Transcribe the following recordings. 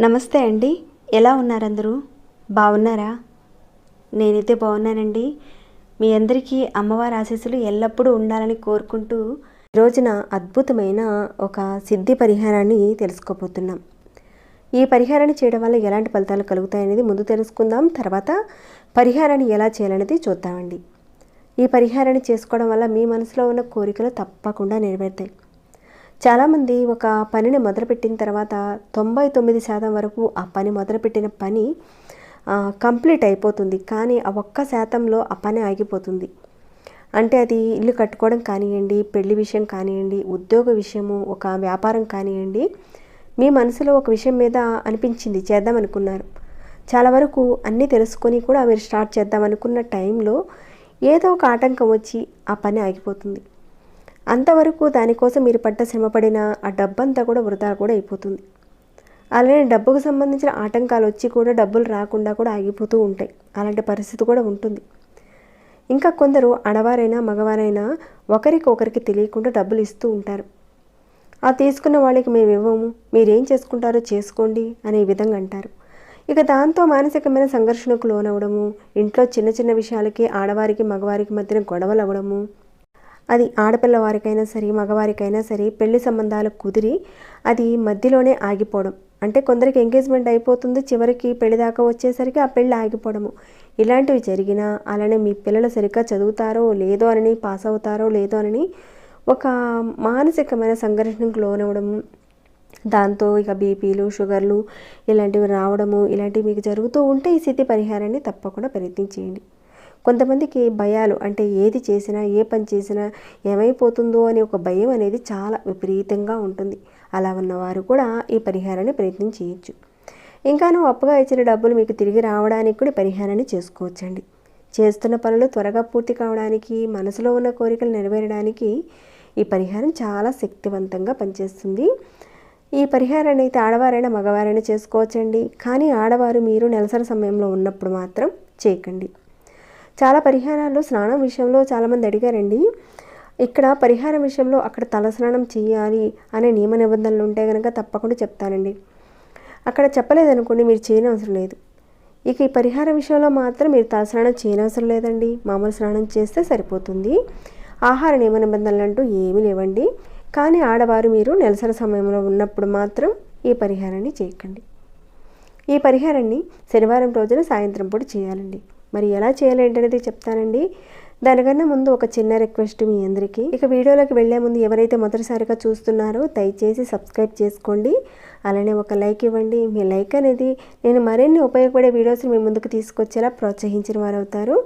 నమస్తే అండి, ఎలా ఉన్నారు అందరూ? బాగున్నారా? నేనైతే బాగున్నానండి. మీ అందరికీ అమ్మవారి ఆశీస్సులు ఎల్లప్పుడూ ఉండాలని కోరుకుంటూ ఈరోజున అద్భుతమైన ఒక సిద్ధి పరిహారాన్ని తెలుసుకోబోతున్నాం. ఈ పరిహారాన్ని చేయడం వల్ల ఎలాంటి ఫలితాలు కలుగుతాయనేది ముందు తెలుసుకుందాం. తర్వాత పరిహారాన్ని ఎలా చేయాలనేది చూద్దామండి. ఈ పరిహారాన్ని చేసుకోవడం వల్ల మీ మనసులో ఉన్న కోరికలు తప్పకుండా నెరవేరుతాయి. చాలామంది ఒక పనిని మొదలుపెట్టిన తర్వాత 99% వరకు ఆ పని మొదలుపెట్టిన పని కంప్లీట్ అయిపోతుంది. కానీ ఆ 1%లో ఆ పని ఆగిపోతుంది. అంటే అది ఇల్లు కట్టుకోవడం కానివ్వండి, పెళ్లి విషయం కానివ్వండి, ఉద్యోగ విషయము, ఒక వ్యాపారం కానివ్వండి, మీ మనసులో ఒక విషయం మీద అనిపించింది, చేద్దాం అనుకున్నారు. చాలా వరకు అన్నీ తెలుసుకొని కూడా మీరు స్టార్ట్ చేద్దాం అనుకున్న టైంలో ఏదో ఒక ఆటంకం వచ్చి ఆ పని ఆగిపోతుంది. అంతవరకు దానికోసం మీరు పడ్డ శ్రమపడిన ఆ డబ్బంతా కూడా వృధా కూడా అయిపోతుంది. అలానే డబ్బుకు సంబంధించిన ఆటంకాలు వచ్చి కూడా డబ్బులు రాకుండా కూడా ఆగిపోతూ ఉంటాయి. అలాంటి పరిస్థితి కూడా ఉంటుంది. ఇంకా కొందరు ఆడవారైనా మగవారైనా ఒకరికి తెలియకుండా డబ్బులు ఇస్తూ ఉంటారు. ఆ తీసుకున్న వాళ్ళకి మేము ఇవ్వము, మీరేం చేసుకుంటారో చేసుకోండి అనే విధంగా అంటారు. ఇక దాంతో మానసికమైన సంఘర్షణకు లోనవ్వడము, ఇంట్లో చిన్న చిన్న విషయాలకి ఆడవారికి మగవారికి మధ్యన గొడవలు అవ్వడము, అది ఆడపిల్ల వారికైనా సరే మగవారికైనా సరే పెళ్లి సంబంధాలు కుదిరి అది మధ్యలోనే ఆగిపోవడం. అంటే కొందరికి ఎంగేజ్మెంట్ అయిపోతుంది, చివరికి పెళ్లి దాకా వచ్చేసరికి ఆ పెళ్ళి ఆగిపోవడము, ఇలాంటివి జరిగినా, అలానే మీ పిల్లలు సరిగ్గా చదువుతారో లేదో అని, పాస్ అవుతారో లేదో అని ఒక మానసికమైన సంఘర్షణకు లోనవ్వడము, దాంతో ఇక బీపీలు షుగర్లు ఇలాంటివి రావడము, ఇలాంటివి మీకు జరుగుతూ ఉంటే ఈ స్థితి పరిహారాన్ని తప్పకుండా ప్రయత్నించేయండి. కొంతమందికి భయాలు, అంటే ఏది చేసినా ఏ పని చేసినా ఏమైపోతుందో అని ఒక భయం అనేది చాలా విపరీతంగా ఉంటుంది. అలా ఉన్నవారు కూడా ఈ పరిహారాన్ని ప్రయత్నం చేయొచ్చు. ఇంకా నువ్వు అప్పుగా ఇచ్చిన డబ్బులు మీకు తిరిగి రావడానికి కూడా పరిహారాన్ని చేసుకోవచ్చండి. చేస్తున్న పనులు త్వరగా పూర్తి కావడానికి, మనసులో ఉన్న కోరికలు నెరవేరడానికి ఈ పరిహారం చాలా శక్తివంతంగా పనిచేస్తుంది. ఈ పరిహారాన్ని అయితే ఆడవారైనా మగవారైనా చేసుకోవచ్చండి. కానీ ఆడవారు మీరు నెలసరి సమయంలో ఉన్నప్పుడు మాత్రం చేయకండి. చాలా పరిహారాలు స్నానం విషయంలో చాలామంది అడిగారండి. ఇక్కడ పరిహారం విషయంలో అక్కడ తలస్నానం చేయాలి అనే నియమ నిబంధనలు ఉంటే కనుక తప్పకుండా చెప్తానండి. అక్కడ చెప్పలేదనుకోండి, మీరు చేయనవసరం లేదు. ఇక ఈ పరిహారం విషయంలో మాత్రం మీరు తలస్నానం చేయనవసరం లేదండి, మామూలు స్నానం చేస్తే సరిపోతుంది. ఆహార నియమ నిబంధనలు అంటూ ఏమీ లేవండి. కానీ ఆడవారు మీరు నెలసరి సమయంలో ఉన్నప్పుడు మాత్రం ఈ పరిహారాన్ని చేయకండి. ఈ పరిహారాన్ని శనివారం రోజున సాయంత్రం పూట చేయాలండి. మరి ఎలా చేయాలి ఏంటనేది చెప్తానండి. దానికన్నా ముందు ఒక చిన్న రిక్వెస్ట్ మీ అందరికీ. ఇక వీడియోలోకి వెళ్లే ముందు ఎవరైతే మొదటిసారిగా చూస్తున్నారో దయచేసి సబ్స్క్రైబ్ చేసుకోండి. అలానే ఒక లైక్ ఇవ్వండి. మీ లైక్ అనేది నేను మరిన్ని ఉపయోగపడే వీడియోస్ని మీ ముందుకు తీసుకొచ్చేలా ప్రోత్సహించిన వారు అవుతారు.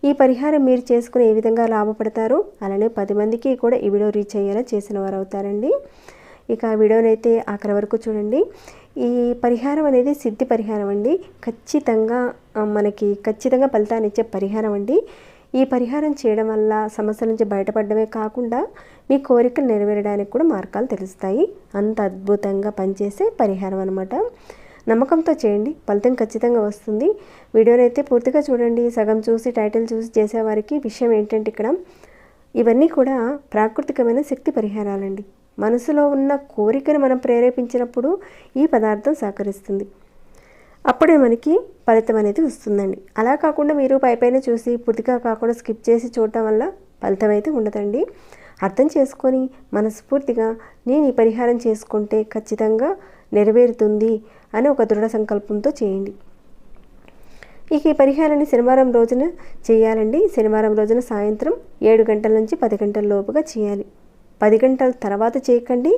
ఈ పరిహారం మీరు చేసుకుని ఏ విధంగా లాభపడతారు, అలానే 10 మందికి కూడా ఈ వీడియో రీచ్ అయ్యేలా చేసిన వారు అవుతారండి. ఇక వీడియోనైతే ఆఖరి వరకు చూడండి. ఈ పరిహారం అనేది సిద్ధి పరిహారం అండి. ఖచ్చితంగా ఫలితాన్ని ఇచ్చే పరిహారం అండి. ఈ పరిహారం చేయడం వల్ల సమస్యల నుంచి బయటపడడమే కాకుండా మీ కోరికలు నెరవేరడానికి కూడా మార్గాలు తెలుస్తాయి. అంత అద్భుతంగా పనిచేసే పరిహారం అనమాట. నమ్మకంతో చేయండి, ఫలితం ఖచ్చితంగా వస్తుంది. వీడియోనైతే పూర్తిగా చూడండి. సగం చూసి టైటిల్ చూసి చేసేవారికి విషయం ఏంటంటే ఇక్కడ ఇవన్నీ కూడా ప్రాకృతికమైన శక్తి పరిహారాలండి. మనసులో ఉన్న కోరికను మనం ప్రేరేపించినప్పుడు ఈ పదార్థం సహకరిస్తుంది. అప్పుడే మనకి ఫలితం అనేది వస్తుందండి. అలా కాకుండా మీరు పైపైన చూసి పూర్తిగా కాకుండా స్కిప్ చేసి చూడటం వల్ల ఫలితం అయితే ఉండదండి. అర్థం చేసుకొని మనస్ఫూర్తిగా నేను ఈ పరిహారం చేసుకుంటే ఖచ్చితంగా నెరవేరుతుంది అని ఒక దృఢ సంకల్పంతో చేయండి. ఇక ఈ పరిహారాన్ని శనివారం రోజున చేయాలండి. శనివారం రోజున సాయంత్రం 7 గంటల నుంచి 10 గంటల లోపుగా చేయాలి. 10 గంటల తర్వాత చేయకండి,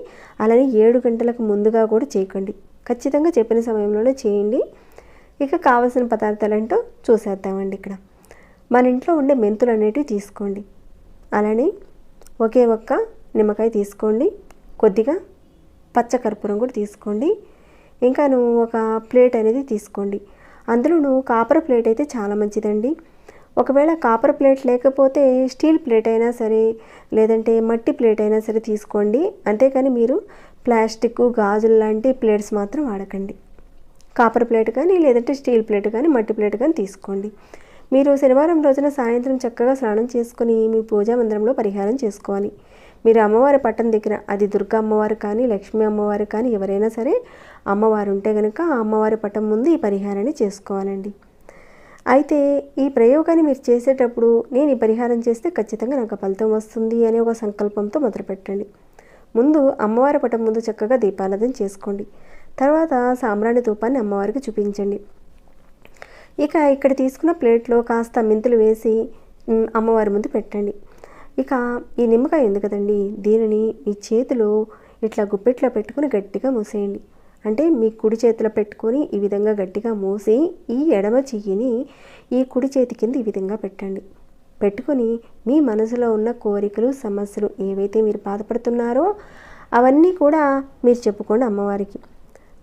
అలానే 7 గంటలకు ముందుగా కూడా చేయకండి. ఖచ్చితంగా చెప్పిన సమయంలోనే చేయండి. ఇక కావలసిన పదార్థాలు ఏంటో చూసేద్దామండి. ఇక్కడ మన ఇంట్లో ఉండే మెంతులు అనేటివి తీసుకోండి. అలానే ఒకే ఒక్క నిమ్మకాయ తీసుకోండి. కొద్దిగా పచ్చకర్పూరం కూడా తీసుకోండి. ఇంకా ఒక ప్లేట్ అనేది తీసుకోండి. అందులో కాపర్ ప్లేట్ అయితే చాలా మంచిదండి. ఒకవేళ కాపర్ ప్లేట్ లేకపోతే స్టీల్ ప్లేట్ అయినా సరే, లేదంటే మట్టి ప్లేట్ అయినా సరే తీసుకోండి. అంతేకాని మీరు ప్లాస్టిక్ గాజులు లాంటి ప్లేట్స్ మాత్రం వాడకండి. కాపర్ ప్లేట్ కానీ, లేదంటే స్టీల్ ప్లేట్ కానీ, మట్టి ప్లేట్ కానీ తీసుకోండి. మీరు శనివారం రోజున సాయంత్రం చక్కగా స్నానం చేసుకుని మీ పూజా మందిరంలో పరిహారం చేసుకోవాలి. మీరు అమ్మవారి పట్టం దగ్గర, అది దుర్గా అమ్మవారు కానీ లక్ష్మీ అమ్మవారు కానీ ఎవరైనా సరే అమ్మవారు ఉంటే కనుక ఆ అమ్మవారి పట్టం ముందు ఈ పరిహారాన్ని చేసుకోవాలండి. అయితే ఈ ప్రయోగాన్ని మీరు చేసేటప్పుడు నేను ఈ పరిహారం చేస్తే ఖచ్చితంగా నాకు ఫలితం వస్తుంది అనే ఒక సంకల్పంతో మొదలుపెట్టండి. ముందు అమ్మవారి పటం ముందు చక్కగా దీపారాధన చేసుకోండి. తర్వాత సాంబ్రాణి ధూపాన్ని అమ్మవారికి చూపించండి. ఇక ఇక్కడ తీసుకున్న ప్లేట్లో కాస్త మెంతులు వేసి అమ్మవారి ముందు పెట్టండి. ఇక ఈ నిమ్మకాయ ఉంది కదండి, దీనిని మీ చేతిలో ఇట్లా గుప్పెట్లో పెట్టుకుని గట్టిగా మూసేయండి. అంటే మీ కుడి చేతిలో పెట్టుకొని ఈ విధంగా గట్టిగా మూసి ఈ ఎడమ చెయ్యిని ఈ కుడి చేతి కింద ఈ విధంగా పెట్టండి. పెట్టుకొని మీ మనసులో ఉన్న కోరికలు, సమస్యలు ఏవైతే మీరు బాధపడుతున్నారో అవన్నీ కూడా మీరు చెప్పుకోండి అమ్మవారికి.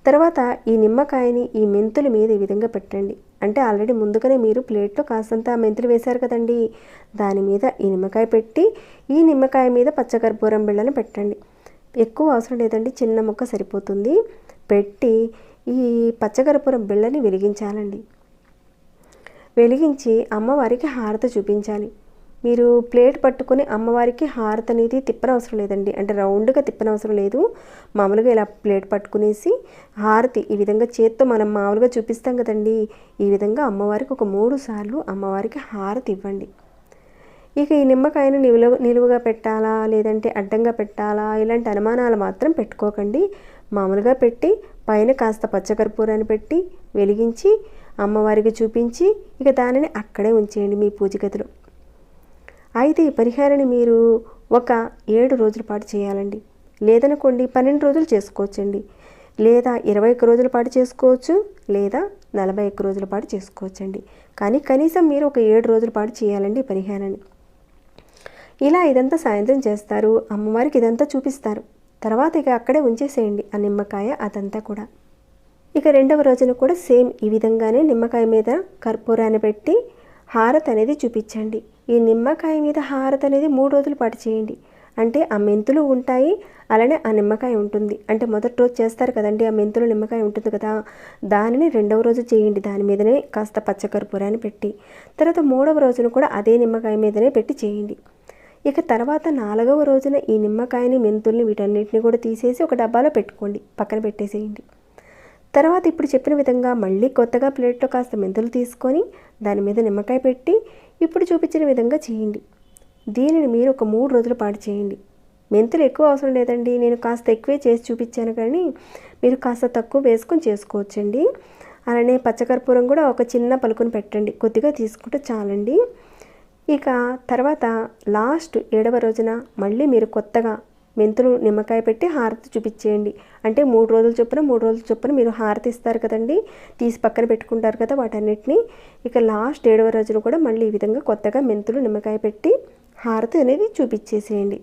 తర్వాత ఈ నిమ్మకాయని ఈ మెంతుల మీద ఈ విధంగా పెట్టండి. అంటే ఆల్రెడీ ముందుగానే మీరు ప్లేట్లో కాసంత మెంతులు వేశారు కదండి, దాని మీద ఈ నిమ్మకాయ పెట్టి ఈ నిమ్మకాయ మీద పచ్చకర్పూరం బిళ్ళని పెట్టండి. ఎక్కువ అవసరం లేదండి, చిన్న ముక్క సరిపోతుంది. పెట్టి ఈ పచ్చకర్పూరం బిళ్ళని వెలిగించాలండి. వెలిగించి అమ్మవారికి హారతి చూపించాలి. మీరు ప్లేట్ పట్టుకొని అమ్మవారికి హారతి అనేది తిప్పనవసరం లేదండి, అంటే రౌండ్గా తిప్పనవసరం లేదు. మామూలుగా ఇలా ప్లేట్ పట్టుకునేసి హారతి ఈ విధంగా చేత్తో మనం మామూలుగా చూపిస్తాం కదండి, ఈ విధంగా అమ్మవారికి ఒక 3 సార్లు అమ్మవారికి హారతి ఇవ్వండి. ఇక ఈ నిమ్మకాయను నిలువుగా పెట్టాలా లేదంటే అడ్డంగా పెట్టాలా ఇలాంటి అనుమానాలు మాత్రం పెట్టుకోకండి. మామూలుగా పెట్టి పైన కాస్త పచ్చకర్పూరాన్ని పెట్టి వెలిగించి అమ్మవారికి చూపించి ఇక దానిని అక్కడే ఉంచేయండి మీ పూజ గదిలో. అయితే ఈ పరిహారాన్ని మీరు ఒక 7 రోజుల పాటు చేయాలండి. లేదనుకోండి 12 రోజులు చేసుకోవచ్చండి, లేదా 21 రోజుల పాటు చేసుకోవచ్చు, లేదా 41 రోజుల పాటు చేసుకోవచ్చండి. కానీ కనీసం మీరు ఒక 7 రోజుల పాటు చేయాలండి ఈ పరిహారాన్ని. ఇలా ఇదంతా సాయంత్రం చేస్తారు, అమ్మవారికి ఇదంతా చూపిస్తారు. తర్వాత ఇక అక్కడే ఉంచేసేయండి ఆ నిమ్మకాయ అదంతా కూడా. ఇక రెండవ రోజున కూడా సేమ్ ఈ విధంగానే నిమ్మకాయ మీద కర్పూరాన్ని పెట్టి హారతి అనేది చూపించండి. ఈ నిమ్మకాయ మీద హారతి అనేది 3 రోజుల పాటు చేయండి. అంటే ఆ మెంతులు ఉంటాయి, అలానే ఆ నిమ్మకాయ ఉంటుంది. అంటే మొదటి రోజు చేస్తారు కదండి, ఆ మెంతులు నిమ్మకాయ ఉంటుంది కదా, దానిని రెండవ రోజు చేయండి. దాని మీదనే కాస్త పచ్చకర్పూరాన్ని పెట్టి తర్వాత 3వ రోజున కూడా అదే నిమ్మకాయ మీదనే పెట్టి చేయండి. ఇక తర్వాత 4వ రోజున ఈ నిమ్మకాయని మెంతుల్ని వీటన్నిటిని కూడా తీసేసి ఒక డబ్బాలో పెట్టుకోండి, పక్కన పెట్టేసేయండి. తర్వాత ఇప్పుడు చెప్పిన విధంగా మళ్ళీ కొత్తగా ప్లేట్లో కాస్త మెంతులు తీసుకొని దాని మీద నిమ్మకాయ పెట్టి ఇప్పుడు చూపించిన విధంగా చేయండి. దీనిని మీరు ఒక 3 రోజుల పాటు చేయండి. మెంతులు ఎక్కువ అవసరం లేదండి, నేను కాస్త ఎక్కువే చేసి చూపించాను, కానీ మీరు కాస్త తక్కువ వేసుకొని చేసుకోవచ్చండి. అలానే పచ్చకర్పూరం కూడా ఒక చిన్న పలుకుని పెట్టండి, కొద్దిగా తీసుకుంటే చాలండి. ఇక తర్వాత లాస్ట్ 7వ రోజున మళ్ళీ మీరు కొత్తగా మెంతులు నిమ్మకాయ పెట్టి హారతి చూపించేయండి. అంటే 3 రోజుల చొప్పున మీరు హారతి ఇస్తారు కదండి, తీసి పక్కన పెట్టుకుంటారు కదా వాటన్నిటిని. ఇక లాస్ట్ 7వ రోజున కూడా మళ్ళీ ఈ విధంగా కొత్తగా మెంతులు నిమ్మకాయ పెట్టి హారతి అనేది చూపించేసేయండి.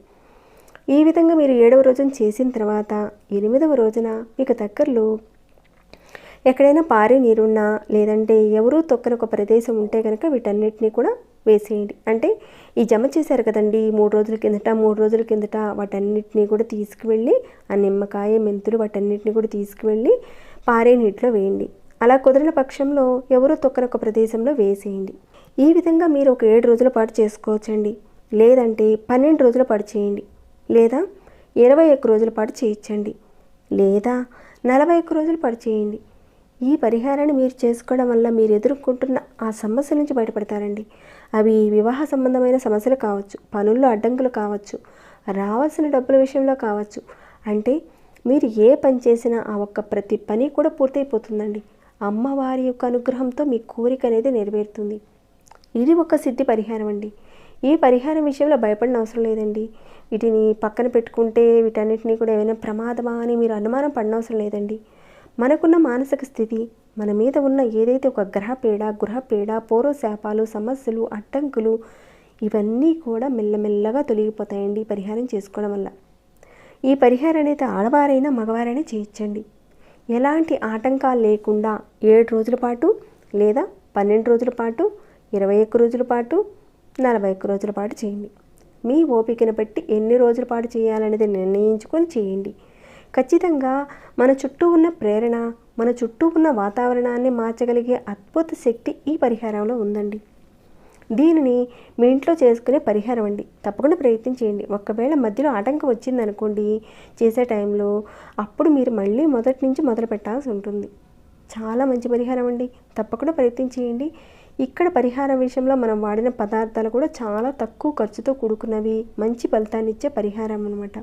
ఈ విధంగా మీరు 7వ రోజున చేసిన తర్వాత 8వ రోజున మీకు దగ్గరలో ఎక్కడైనా పారే నీరున్నా లేదంటే ఎవరూ తొక్కని ఒక ప్రదేశం ఉంటే కనుక వీటన్నిటినీ కూడా వేసేయండి. అంటే ఈ జమ చేశారు కదండి 3 రోజుల కిందట వాటన్నిటినీ కూడా తీసుకువెళ్ళి ఆ నిమ్మకాయ మెంతులు వాటన్నిటిని కూడా తీసుకువెళ్ళి పారే నీటిలో వేయండి. అలా కుదిరిన పక్షంలో ఎవరూ తొక్కని ఒక ప్రదేశంలో వేసేయండి. ఈ విధంగా మీరు ఒక 7 రోజుల పాటు చేసుకోవచ్చండి, లేదంటే 12 రోజుల పాటు చేయండి, లేదా 21 రోజుల పాటు చేయొచ్చండి, లేదా 41 రోజుల పాటు చేయండి. ఈ పరిహారాన్ని మీరు చేసుకోవడం వల్ల మీరు ఎదుర్కొంటున్న ఆ సమస్య నుంచి బయటపడతారండి. అవి వివాహ సంబంధమైన సమస్యలు కావచ్చు, పనుల్లో అడ్డంకులు కావచ్చు, రావాల్సిన డబ్బుల విషయంలో కావచ్చు. అంటే మీరు ఏ పని చేసినా ఆ ఒక్క ప్రతి పని కూడా పూర్తయిపోతుందండి. అమ్మవారి యొక్క అనుగ్రహంతో మీ కోరిక అనేది నెరవేరుతుంది. ఇది ఒక సిద్ధి పరిహారం అండి. ఈ పరిహారం విషయంలో భయపడిన అవసరం లేదండి. వీటిని పక్కన పెట్టుకుంటే వీటన్నిటినీ కూడా ఏమైనా ప్రమాదమా అని మీరు అనుమానం పడిన అవసరం లేదండి. మనకున్న మానసిక స్థితి, మన మీద ఉన్న ఏదైతే ఒక గృహపీడ, పూర్వశాపాలు, సమస్యలు, అడ్డంకులు ఇవన్నీ కూడా మెల్లమెల్లగా తొలగిపోతాయండి ఈ పరిహారం చేసుకోవడం వల్ల. ఈ పరిహారం అనేది ఆడవారైనా మగవారైనా చేయించండి. ఎలాంటి ఆటంకాలు లేకుండా 7 రోజుల పాటు, లేదా 12 రోజుల పాటు, 21 రోజుల పాటు, 41 రోజుల పాటు చేయండి. మీ ఓపికను బట్టి ఎన్ని రోజుల పాటు చేయాలనేది నిర్ణయించుకొని చేయండి. ఖచ్చితంగా మన చుట్టూ ఉన్న ప్రేరణ, మన చుట్టూ ఉన్న వాతావరణాన్ని మార్చగలిగే అద్భుత శక్తి ఈ పరిహారంలో ఉందండి. దీనిని మీ ఇంట్లో చేసుకునే పరిహారం అండి. తప్పకుండా ప్రయత్నం చేయండి. ఒకవేళ మధ్యలో ఆటంకం వచ్చిందనుకోండి చేసే టైంలో, అప్పుడు మీరు మళ్ళీ మొదటి నుంచి మొదలు పెట్టాల్సి ఉంటుంది. చాలా మంచి పరిహారం అండి. తప్పకుండా ప్రయత్నం చేయండి. ఇక్కడ పరిహారం విషయంలో మనం వాడిన పదార్థాలు కూడా చాలా తక్కువ ఖర్చుతో కూడుకున్నవి, మంచి ఫలితాన్ని ఇచ్చే పరిహారం అనమాట.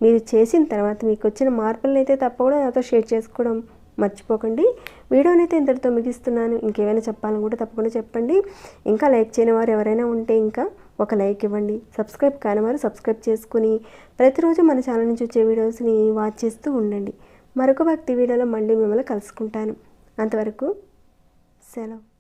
మీరు చేసిన తర్వాత మీకు వచ్చిన మార్పులను అయితే తప్పకుండా నాతో షేర్ చేసుకోవడం మర్చిపోకండి. వీడియోనైతే ఇంతటితో ముగిస్తున్నాను. ఇంకేమైనా చెప్పాలని కూడా తప్పకుండా చెప్పండి. ఇంకా లైక్ చేయని వారు ఎవరైనా ఉంటే ఇంకా ఒక లైక్ ఇవ్వండి. సబ్స్క్రైబ్ కాని వారు సబ్స్క్రైబ్ చేసుకుని ప్రతిరోజు మన ఛానల్ నుంచి వచ్చే వీడియోస్ని వాచ్ చేస్తూ ఉండండి. మరొక భక్తి వీడియోలో మళ్ళీ మిమ్మల్ని కలుసుకుంటాను. అంతవరకు సెలవు.